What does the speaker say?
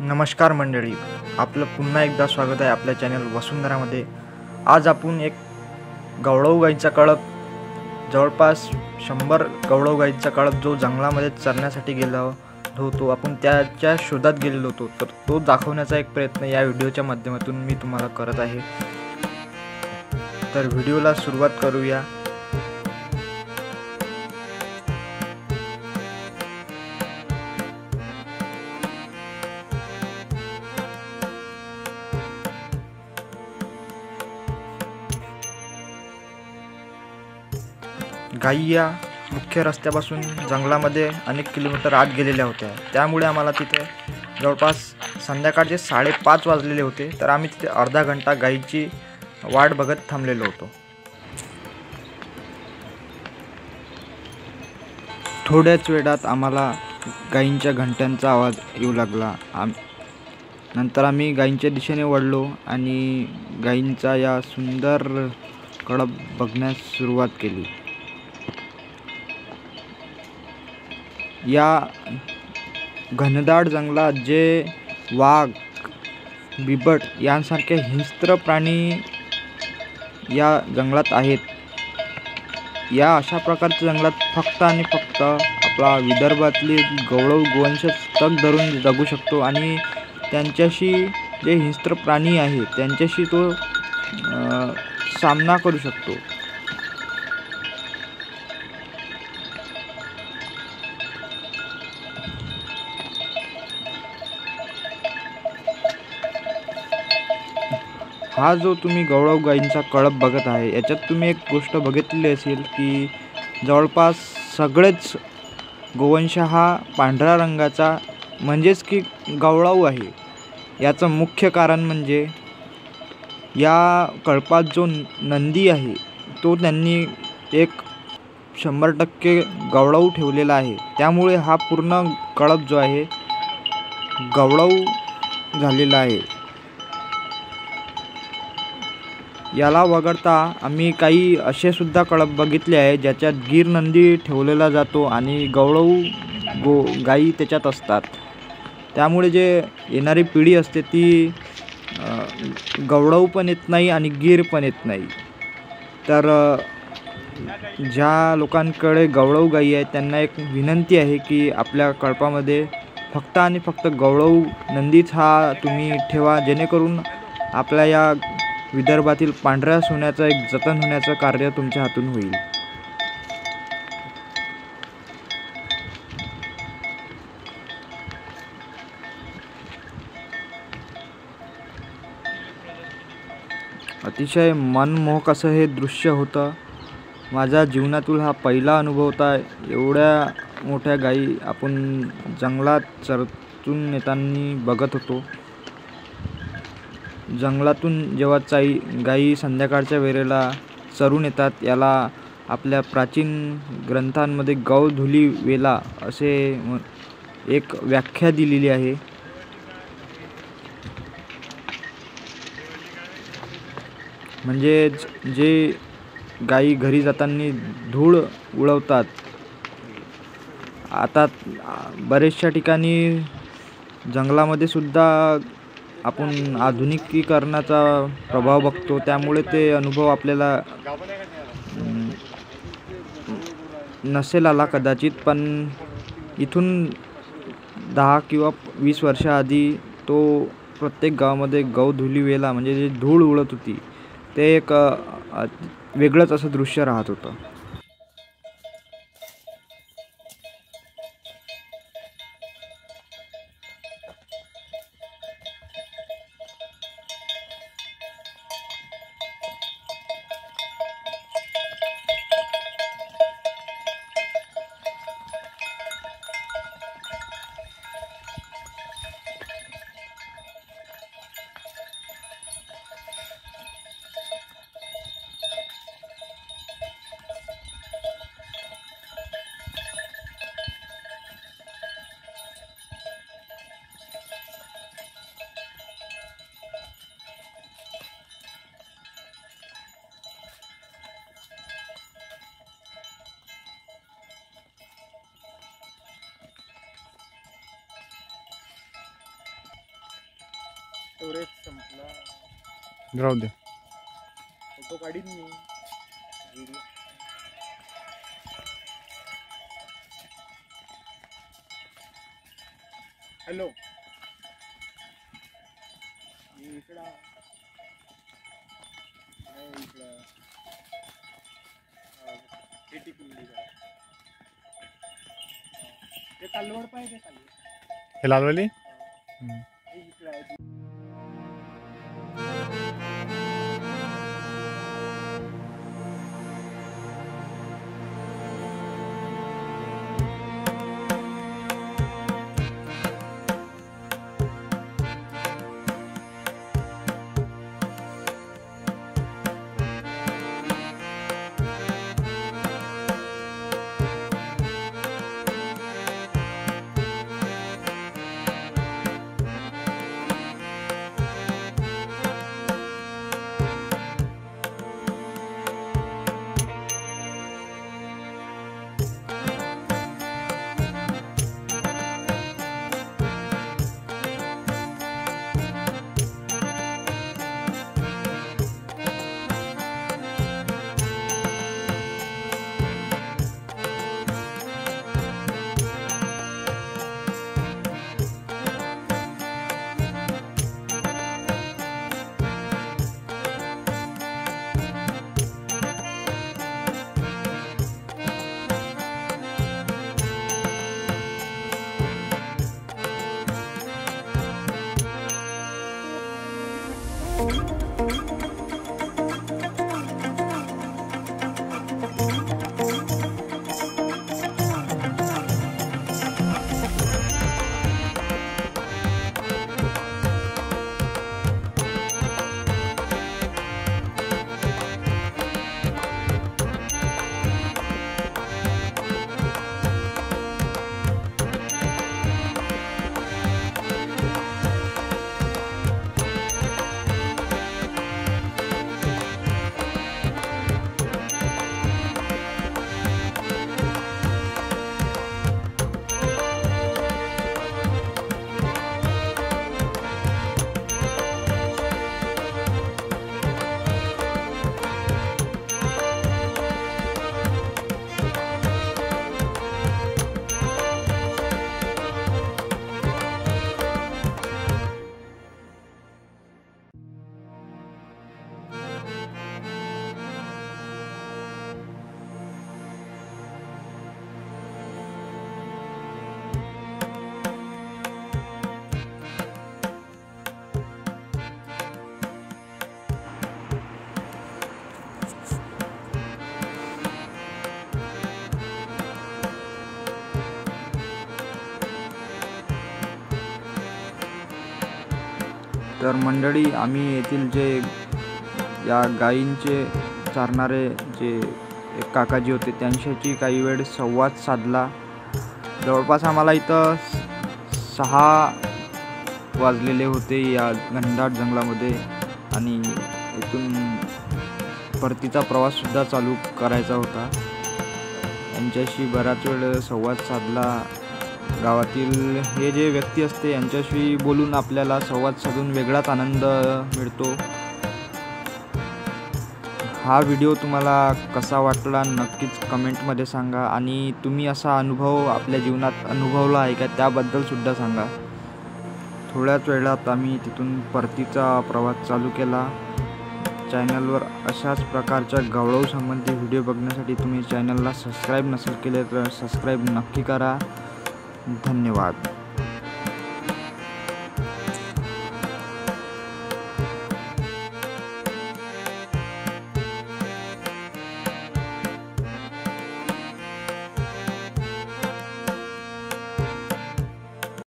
नमस्कार मंडळी, आपलं पुन्हा एकदा स्वागत आहे आपल्या चॅनल वसुंधरामध्ये। आज आपण एक गवळाऊ गाईचा कळप, जवळपास 100 गवळाऊ गाईचा कळप जो जंगलामध्ये चरण्यासाठी गेला होतो, आपण त्याच्या शोधात गेलेलो होतो, तर तो दाखवण्याचा एक प्रयत्न या व्हिडिओच्या माध्यमातून मी तुम्हाला करत आहे। तर व्हिडिओला सुरुवात करूया। गायी या मुख्य रस्त्यापासून जंगलामध्ये अनेक किलोमीटर आत गेलेल्या होत्या, त्यामुळे आम्हाला तिथे जवळपास संध्याकाळचे 5:30 वाजलेले होते। तर आम्ही तिथे अर्धा घंटा गायीची वाट बघत थांबलेलो होतो। थोड्याच वेळात आम्हाला गायींच्या घंट्यांचा आवाज येऊ लागला। नंतर आम्ही गायींच्या दिशेने वळलो आणि गायींचा या सुंदर कळप बघण्यास सुरुवात केली। या घनदाट जंगलात जे वाघ, बिबट यांसारखे हिंस्त्र प्राणी या जंगलात आहेत, या अशा प्रकारच्या जंगलात फक्त आणि फक्त आपला विदर्भातली गवळाऊ गोवंश तग धरून जगू शकतो आणि त्यांच्याशी जे हिंस्त्र प्राणी आहेत त्यांच्याशी तो सामना करू शकतो। हा जो तुम्ही गवळाऊ गाईंचा कळप बघत आहे, याच्यात तुम्ही एक गोष्ट बघितली असेल की जवळपास सगळेच गोवंश हा पांढऱ्या रंगाचा म्हणजेच की गवळाऊ आहे। याचं मुख्य कारण म्हणजे या कळपात जो नंदी आहे तो त्यांनी एक 100% गवळाऊ ठेवलेला आहे, त्यामुळे हा पूर्ण कळप जो आहे गवळाऊ झालेला आहे। याला वगळता आम्ही काही असे सुद्धा कळप बघितले आहे ज्याच्यात गीर नंदी ठेवलेला जातो आणि गवळाऊ गायी त्याच्यात असतात, त्यामुळे जे येणारी पिढी असते ती गवळाऊ पण येत नाही आणि गीर पण येत नाही। तर ज्या लोकांकडे गवळाऊ गायी आहेत त्यांना एक विनंती आहे की आपल्या कळपामध्ये फक्त आणि फक्त गवळाऊ नंदीच हा तुम्ही ठेवा, जेणेकरून आपल्या या विदर्भातील पांढऱ्या सोन्याचं एक जतन होण्याचं कार्य तुमच्या हातून होईल। अतिशय मनमोहक असं हे दृश्य होतं। माझ्या जीवनातील हा पहिला अनुभव होता। एवढ्या मोठ्या गायी आपण जंगलात चरतून येताना बघत होतो। जंगलातून जेव्हा गायी संध्याकाळच्या वेळेला चरून येतात, याला आपल्या प्राचीन ग्रंथांमध्ये गौधुली वेला असे एक व्याख्या दिलेली आहे। म्हणजे जे गायी घरी जाताना धूळ उडवतात, आता बरेचशा ठिकाणी जंगलामध्ये सुद्धा आपण आधुनिकीकरणाचा प्रभाव बघतो, त्यामुळे ते अनुभव आपल्याला नसेल आला कदाचित, पण इथून 10 किंवा 20 वर्षाआधी तो प्रत्येक गावामध्ये गौधुली वेला म्हणजे जे धूळ उडत होती ते एक वेगळंच असं दृश्य राहत होतं। स्टोरेज संपला. राहू दे. फोटो काढीन मी व्हिडिओ. हॅलो इकडं ते कालवड पाहिजे हे लालवाली. तर मंडळी, आम्ही येथील जे या गायींचे चारणारे जे एक काकाजी होते त्यांच्याशी काही वेळ संवाद साधला. जवळपास आम्हाला इथं 6 वाजलेले होते या घनदाट जंगलामध्ये आणि इथून परतीचा प्रवाससुद्धा चालू करायचा होता. यांच्याशी बराच वेळ संवाद साधला. गावातील हे जे व्यक्ती असते यांच्याशी बोलून आपल्याला संवाद साधून वेगळाच आनंद मिळतो. हा व्हिडिओ तुम्हाला कसा वाटला नक्कीच कमेंटमध्ये सांगा आणि तुम्ही असा अनुभव आपल्या जीवनात अनुभवला आहे का त्याबद्दलसुद्धा सांगा. थोड्याच वेळात आम्ही तिथून परतीचा प्रवास चालू केला. चॅनलवर अशाच प्रकारच्या गवळाऊसंबंधी व्हिडिओ बघण्यासाठी तुम्ही चॅनलला सबस्क्राईब नसेल केले तर सबस्क्राईब नक्की करा. धन्यवाद.